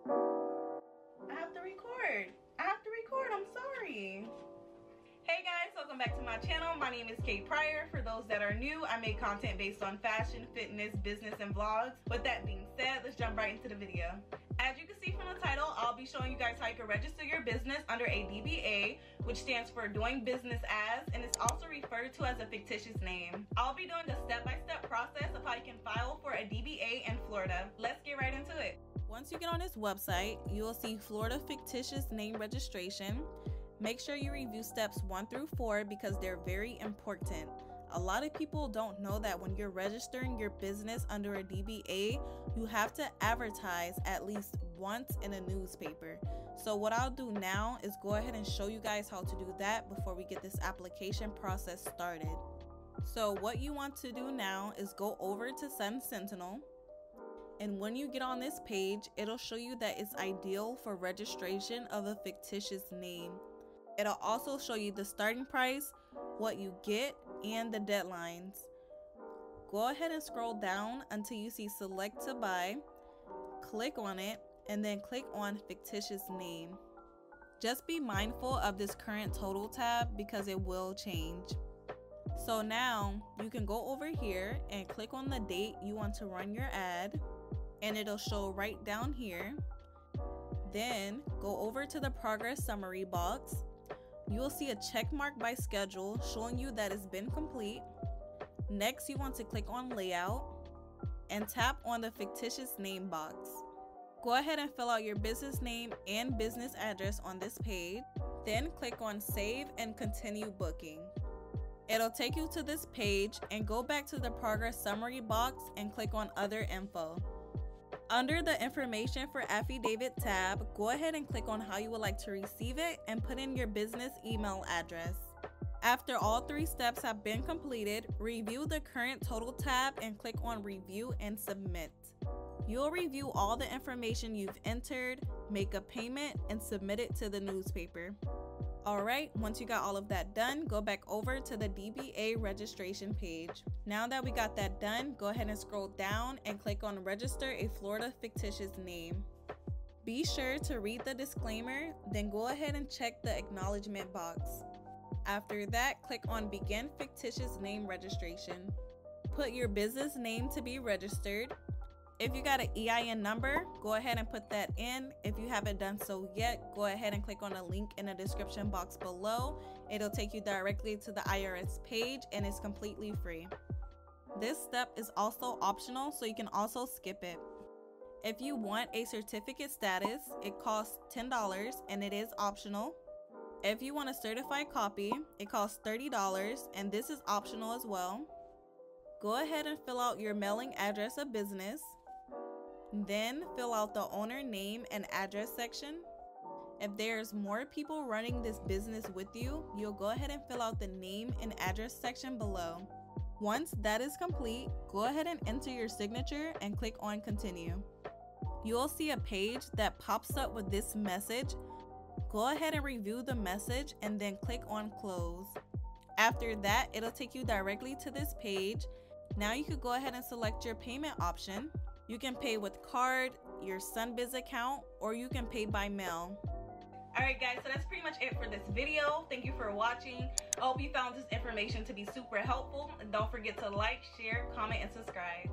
I have to record. I'm sorry. Hey guys, welcome back to my channel. My name is Kate Pryor. For those that are new, I make content based on fashion, fitness, business, and vlogs. With that being said, let's jump right into the video. As you can see from the title, I'll be showing you guys how you can register your business under a DBA, which stands for Doing Business As, and it's also referred to as a fictitious name. I'll be doing a step-by-step process of how you can file for a DBA in Florida. Let's get right into it. Once you get on this website, you will see Florida Fictitious Name Registration. Make sure you review steps 1 through 4 because they're very important. A lot of people don't know that when you're registering your business under a DBA, you have to advertise at least once in a newspaper. So what I'll do now is go ahead and show you guys how to do that before we get this application process started. So what you want to do now is go over to Sun Sentinel. And when you get on this page, it'll show you that it's ideal for registration of a fictitious name. It'll also show you the starting price, what you get, and the deadlines. Go ahead and scroll down until you see Select to Buy. Click on it, and then click on Fictitious Name. Just be mindful of this current total tab because it will change. So now you can go over here and click on the date you want to run your ad, and it'll show right down here. Then go over to the progress summary box. You will see a check mark by schedule showing you that it's been complete. Next, you want to click on layout and tap on the fictitious name box. Go ahead and fill out your business name and business address on this page. Then click on save and continue booking. It'll take you to this page and go back to the progress summary box and click on other info. Under the information for affidavit tab, go ahead and click on how you would like to receive it and put in your business email address. After all 3 steps have been completed, review the current total tab and click on review and submit. You'll review all the information you've entered, make a payment, and submit it to the newspaper. Alright, once you got all of that done, go back over to the DBA registration page. Now that we got that done, go ahead and scroll down and click on Register a Florida Fictitious Name. Be sure to read the disclaimer, then go ahead and check the acknowledgement box. After that, click on Begin Fictitious Name Registration. Put your business name to be registered. If you got an EIN number, go ahead and put that in. If you haven't done so yet, go ahead and click on a link in the description box below. It'll take you directly to the IRS page and it's completely free. This step is also optional, so you can also skip it. If you want a certificate status, it costs $10 and it is optional. If you want a certified copy, it costs $30 and this is optional as well. Go ahead and fill out your mailing address of business. Then fill out the owner name and address section. If there's more people running this business with you, you'll go ahead and fill out the name and address section below. Once that is complete, go ahead and enter your signature and click on continue. You'll see a page that pops up with this message. Go ahead and review the message and then click on close. After that, it'll take you directly to this page. Now you could go ahead and select your payment option. You can pay with card, your Sunbiz account, or you can pay by mail. Alright guys, so that's pretty much it for this video. Thank you for watching. I hope you found this information to be super helpful. And don't forget to like, share, comment, and subscribe.